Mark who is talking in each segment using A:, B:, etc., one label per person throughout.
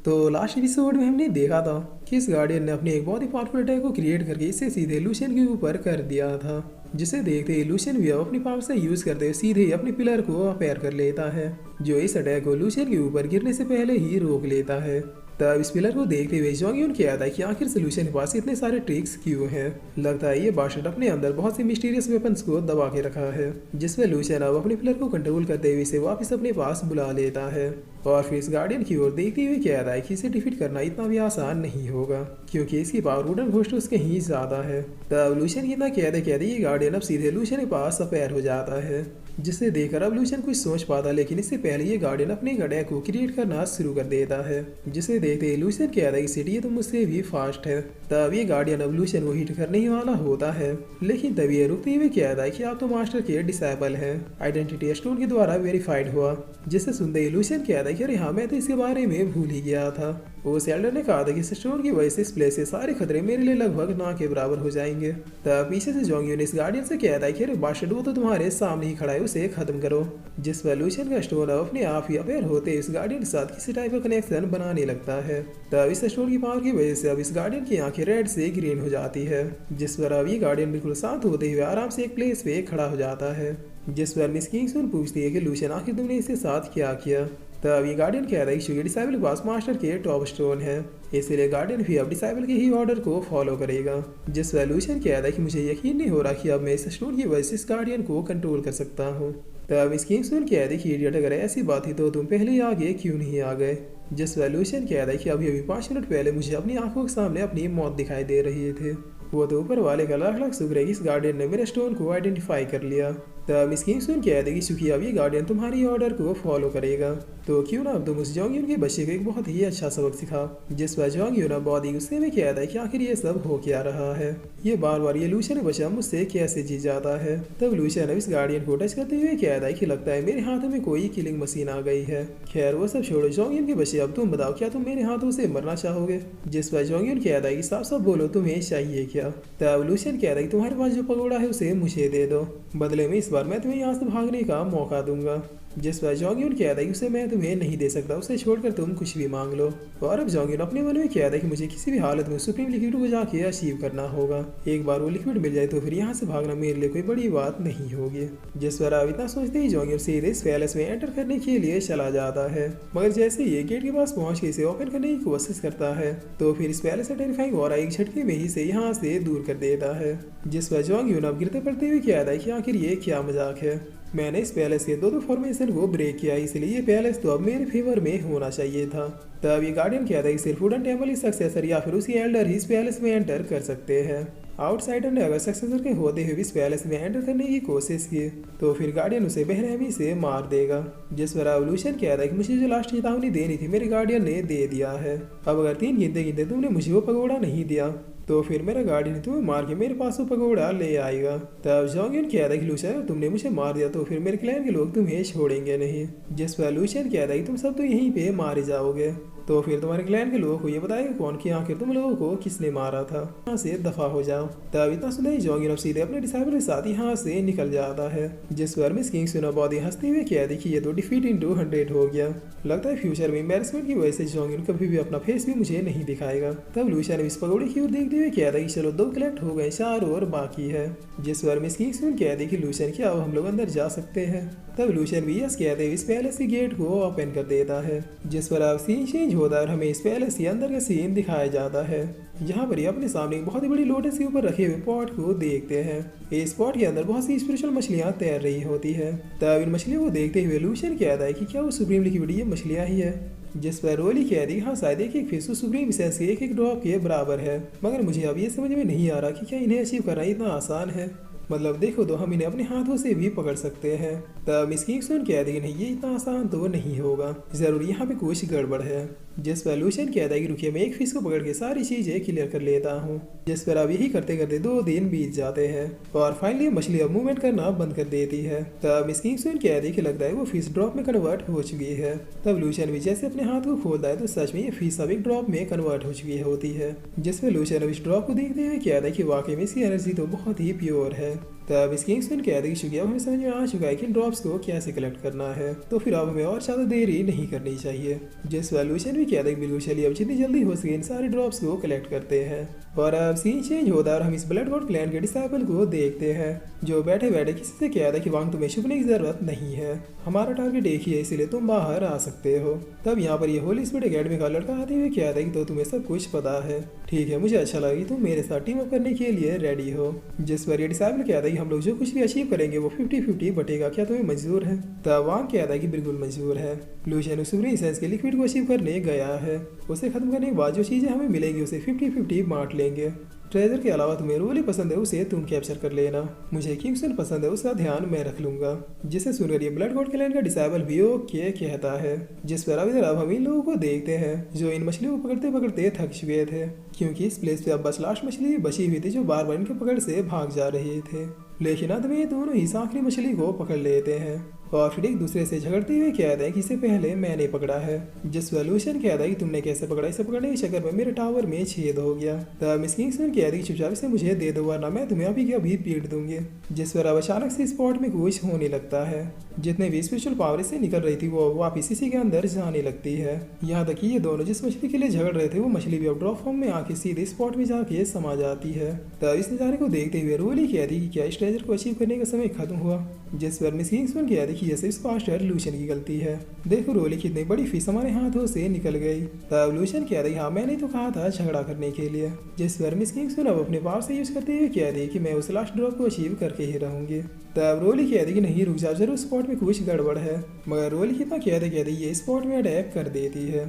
A: तो last episode में हमने देखा था कि इस गार्डियन ने अपने एक बहुत ही पावरफुल अटैक को क्रिएट करके इसे सीधे लूशियन के ऊपर कर दिया था, जिसे देखते ही लूशियन भी अब अपनी पावर से यूज करते हुए सीधे ही अपने पिलर को अपेयर कर लेता है, जो इस अटैक को लूशियन के ऊपर गिरने से पहले ही रोक लेता है। तब इस पिलर को देखते हुए जोंगयुन कहता है कि आखिर सोल्यूशन के पास इतने सारे ट्रिक्स क्यों हैं। लगता है ये बास्टर्ड अपने अंदर बहुत सी मिस्टीरियस वेपन्स को दबा के रखा है, जिसमें लूशियन अब अपने पिलर को कंट्रोल करते हुए इसे वापस अपने पास बुला लेता है और फिर इस गार्डियन की ओर देखते हुए कहता है कि इसे डिफीट करना इतना भी आसान नहीं होगा, क्योंकि इसकी पावर वुडन घोस्ट के ही ज्यादा है। तब लूशियन इतना कहते कहते ये गार्डियन अब सीधे लूशियन के पास अपेयर हो जाता है, जिसे देखकर अब लूशियन कुछ सोच पाता, लेकिन इससे पहले ये गार्डियन अपने अटैक को क्रिएट करना शुरू कर देता है, जिसे देखते ही लूशियन कहता है कि सिटी ये तो मुझसे भी फास्ट है। तब ये गार्डियन अब लूशियन को हिट करने ही वाला होता है, लेकिन तभी ये रुकते हुए कहता है कि आप तो मास्टर के डिसाइबल हैं, आइडेंटिटी स्टोन के द्वारा वेरीफाइड हुआ। जिसे सुनते ही लूशियन कहता है कि अरे हाँ, मैं तो इसके बारे में भूल ही गया था। उस एल्डर ने कहा था कि स्टोन की वजह से इस प्लेस से सारे खतरे मेरे लिए लगभग ना के बराबर हो जाएंगे। तब पीछे से जोंगयुन इस गार्डियन से कहता है कि अरे बास्टर्ड, वो तो तुम्हारे सामने ही खड़ा है, उसे खत्म करो। जिस पर लूशियन का स्टोन अपने आप ही अपेयर होते इस गार्डियन के साथ किसी टाइप का कनेक्शन बनाने लगता है। तब इस स्टोन की पावर की वजह से अब इस गार्डियन की आंखें रेड से ग्रीन हो जाती है, जिस पर अब ये गार्डियन बिल्कुल शांत होते हुए आराम से एक प्लेस पे खड़ा हो जाता है। जिस पर मिस किंगसुन पूछती है कि लूशियन, आखिर तुमने इसके साथ क्या किया। तब ये गार्डियन कहता है कि डिसाइबल के पास मास्टर के टॉप स्टोन है, इसलिए गार्डियन भी अब डिसाइबल के ही ऑर्डर को फॉलो करेगा। जिस पर लूशियन कहता है कि मुझे यकीन नहीं हो रहा कि अब मैं इस स्टोन की वजह से इस गार्डियन को कंट्रोल कर सकता हूँ। तब इस किंगसुन कहता है कि इडियट, अगर ऐसी बात थी तो तुम पहले ही आगे क्यों नहीं आ गए। जिस पर लूशियन कहता है कि अभी 5 मिनट पहले मुझे अपनी आंखों के सामने अपनी मौत दिखाई दे रही थे, वो तो ऊपर वाले का लाख लाख शुक्र है कि इस गार्डियन ने मेरे स्टोन को आइडेंटिफाई कर लिया। तब मिस किंगसुन कहते कि चूंकि अब ये गार्डियन तुम्हारी ऑर्डर को फॉलो करेगा, तो क्यों ना अब तुम उस जोंगयुन के बच्चे को एक बहुत ही अच्छा सबक सिखा। जिस पर जोंगयुन अब बहुत ही गुस्से में कहता है कि आखिर ये सब हो क्या रहा है, ये बार बार ये लूशियन बच्चा मुझसे कैसे जीत जाता है। तब लूशियन अब इस गार्डियन को टच करते हुए कहता है कि लगता है मेरे हाथों में कोई किलिंग मशीन आ गई है। खैर वो सब छोड़ो जोंगयुन के बच्चे, अब तुम बताओ क्या तुम मेरे हाथों से मरना चाहोगे। जिस पर जोंगयुन कहता है कि साफ साफ बोलो तुम्हें चाहिए क्या। तब लूशियन कहता है कि तुम्हारे पास जो पगोड़ा है उसे मुझे दे दो, बदले में इस बार मैं तुम्हें यहाँ से भागने का मौका दूंगा। जिस पर जोंगयुन कहता है कि उसे मैं तुम्हें नहीं दे सकता, उसे छोड़कर तुम कुछ भी मांग लो। और अब जोंगयुन अपने मन में कहता है कि मुझे किसी भी हालत में सुप्रीम लिक्विड को जाके अचीव करना होगा। एक बार वो लिक्विड मिल जाए तो फिर यहाँ से भागना मेरे लिए कोई बड़ी बात नहीं होगी। जिस पर अब इतना सोचते ही जोंगयुन सीधे इस पैलेस में एंटर करने के लिए चला जाता है, मगर जैसे ये गेट के पास पहुंच के इसे ओपन करने की कोशिश करता है तो फिर इस पैलेस से टेरिफाइंग और एक झटके में ही इसे यहाँ से दूर कर देता है। जिस पर जोंगयुन अब गिरते पड़ते हुए कहता है कि आखिर ये क्या मजाक है, मैंने इस पैलेस के दो फॉर्मेशन को ब्रेक किया, इसलिए ये पैलेस तो अब मेरे फेवर में होना चाहिए था। तब ये गार्डियन कहता है कि सिर्फ वुडन टेम्पल की सक्सेसर या फिर उसी एल्डर ही इस पैलेस में एंटर कर सकते हैं। आउटसाइडर ने अगर सक्सेसर के होते हुए इस पैलेस में एंटर करने की कोशिश की तो फिर गार्डियन उसे बेरहमी से मार देगा। जिस पर एवोल्यूशन कहता है कि मुझे जो लास्ट चेतावनी देनी थी मेरे गार्डियन ने दे दिया है, अब अगर 3 गिनते गिनते तुमने मुझे वो पगोड़ा नहीं दिया तो फिर मेरा गार्डियन तुम्हें मार के मेरे पास वो पगोड़ा ले आएगा। तब जोंगयुन कहता है कि लूशियन, तुमने मुझे मार दिया तो फिर मेरे क्लैन के लोग तुम्हें छोड़ेंगे नहीं। जिस पर लूशियन कहता है कि तुम सब तो यहीं पे मारे जाओगे, तो फिर तुम्हारे क्लैन के लोगों को ये बताएगा कौन कि आखिर तुम लोगों को किसने मारा था, यहाँ से दफा हो जाओ। तब इतना सुनते ही जोंगयुन सीधे अपने डिसाइबल के साथ यहाँ से निकल जाता है। जिस पर मिस किंगसुन बहुत ही हंसते हुए कहती कि ये तो डिफीट इन 200 हो गया, लगता है फ्यूचर में एम्बैरेसमेंट की वजह से जोंगयुन कभी भी अपना फेस भी मुझे नहीं दिखाएगा। तब लूशियन इस पगोड़े की ओर देखते हुए कहता है कि चलो 2 कलेक्ट हो गए, 4 और बाकी है। जिस पर मिस किंगसुन कहती कि लूशियन क्या अब हम लोग अंदर जा सकते हैं। तब लूशियन भी यस कहते इस पैलेस के गेट को ओपन कर देता है। जिस पर अब सीन चेंज होता है और हमें इस पैलेस के अंदर का सीन दिखाया जाता है। यहाँ पर ये अपने सामने एक बहुत ही बड़ी लोटस के ऊपर रखे हुए पॉट को देखते हैं। इस पॉट के अंदर बहुत सी स्पिरिचुअल मछलियाँ तैर रही होती है। तब इन मछलियों को देखते हुए लूशियन कहता है कि क्या वो सुप्रीम लिक्विड ये मछलियाँ ही है। जिस पर रोली कहती है हाँ शायद एक फिश सुप्रीम एसेंस के एक ड्रॉप के बराबर है, मगर मुझे अब ये समझ में नहीं आ रहा कि क्या इन्हें अचीव करना इतना आसान है। मतलब देखो तो हम इन्हें अपने हाथों से भी पकड़ सकते हैं। तब मिस किंगसुन कहती है नहीं, ये इतना आसान तो नहीं होगा, जरूर यहाँ पे कुछ गड़बड़ है। जिस पर लूशियन कहता है कि रुकिए मैं एक फिश को पकड़ के सारी चीजें क्लियर कर लेता हूँ। जिस पर अब यही करते करते 2 दिन बीत जाते हैं और फाइनली मछली अब मूवमेंट करना बंद कर देती है। तब मिस किंगसुन कहती है कि लगता है वो फिश ड्रॉप में कन्वर्ट हो चुकी है। तब लूशियन भी जैसे अपने हाथ को खोलता है तो सच में ये फिश अब एक ड्रॉप में कन्वर्ट हो चुकी होती है। जिस पर लूशियन अब इस ड्रॉप को देखते हुए कहता है कि वाकई में इसकी एनर्जी तो बहुत ही प्योर है। तब इस किंग्समैन कहता है कि चूंकि अब हमें समझ में आ चुका है कि इन ड्रॉप्स को कैसे कलेक्ट करना है, तो फिर अब हमें और ज़्यादा देरी नहीं करनी चाहिए। जिस पर लूशियन भी कहता है कि बिल्कुल चलिए अब जितनी जल्दी हो सके इन सारे ड्रॉप्स को कलेक्ट करते हैं। और अब सीन चेंज होता है और हम इस ब्लड गॉड क्लैन के डिसाइपल को देखते हैं जो बैठे बैठे किसी से कहता है कि वहाँ तुम्हें छुपने की जरूरत नहीं है, हमारा टारगेट एक ही है, इसीलिए तुम बाहर आ सकते हो। तब यहाँ पर ये होली स्पिरिट एकेडमी का लड़का आते हुए कहता है कि तो तुम्हें सब कुछ पता है, ठीक है, मुझे अच्छा लगा कि तुम मेरे साथ टीम अप करने के लिए रेडी हो। जिस पर ये डिसाइपल कहता है कि हम लोग जो कुछ भी अचीव करेंगे वो 50-50 बटेगा, क्या तुम्हें मंजूर है? तब वांग कहता है कि बिल्कुल मंजूर है। लूशियन सुप्रीम सेंस के लिक्विड को अचीव करने गया है, उसे खत्म करने के बाद जो चीज़ें हमें मिलेंगी उसे 50-50 बांट लेंगे। ट्रेजर के अलावा तुम्हें रोली पसंद है उसे तुम कैप्चर कर लेना, मुझे किंग्समैन पसंद है उसका ध्यान मैं रख लूंगा। जिसे सुनकर ये ब्लड गॉड क्लैन का डिसाइबल भी ओके कहता है। जिस पर अब हम इन लोगों को देखते हैं जो इन मछलियों को पकड़ते पकड़ते थक चुके थे, क्योंकि इस प्लेस पे अब बस लास्ट मछली बची हुई थी जो बार बार इनके पकड़ से भाग जा रहे थे। लेकिन अंत में ये दोनों ही आखिरी मछली को पकड़ लेते हैं और फिर एक दूसरे से झगड़ते हुए कहते हैं कि इससे पहले मैंने पकड़ा है। जिस पर लूशियन कहता है कि तुमने कैसे पकड़ा, इसे पकड़ने के चक्कर में मेरे टावर में छेद हो गया। तब मिस किंग्समैन कहती है कि चुपचाप से मुझे दे दो वरना मैं तुम्हें अभी के अभी पीट दूंगी। जिस पर अब अचानक से स्पॉट में कुछ होने लगता है, जितने भी स्पिरिचुअल पावर से निकल रही थी वो वापिस इसी के अंदर जाने लगती है। यहाँ तक कि ये दोनों जिस मछली के लिए झगड़ रहे थे वो मछली भी अब ड्रॉप फॉर्म में आके सीधे स्पॉट में जाके समा जाती है। तब इस नज़ारे को देखते हुए रोली कहती कि क्या इस ट्रेजर को अचीव करने का समय खत्म हुआ। जिस पर मिस किंग्समैन कहती कि ये सिर्फ मास्टर लूशियन की गलती है, देखो रोली कितनी बड़ी फिश हमारे हाथों से निकल गई। तब लूशियन कहती हाँ मैंने तो कहा था झगड़ा करने के लिए। जिस पर मिस किंग्समैन अब अपने पावर से यूज करते हुए कहती कि मैं उस लास्ट ड्रॉप को अचीव करके ही रहूंगी। तब रोली कहती कि नहीं रुक जाओ, जरूर स्पॉट में कुछ गड़बड़ है, मगर रोली कितना कहते कहते ये स्पॉट में अटैक कर देती है।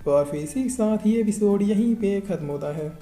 A: और फिर इसी के साथ ये एपिसोड यहीं पे खत्म होता है।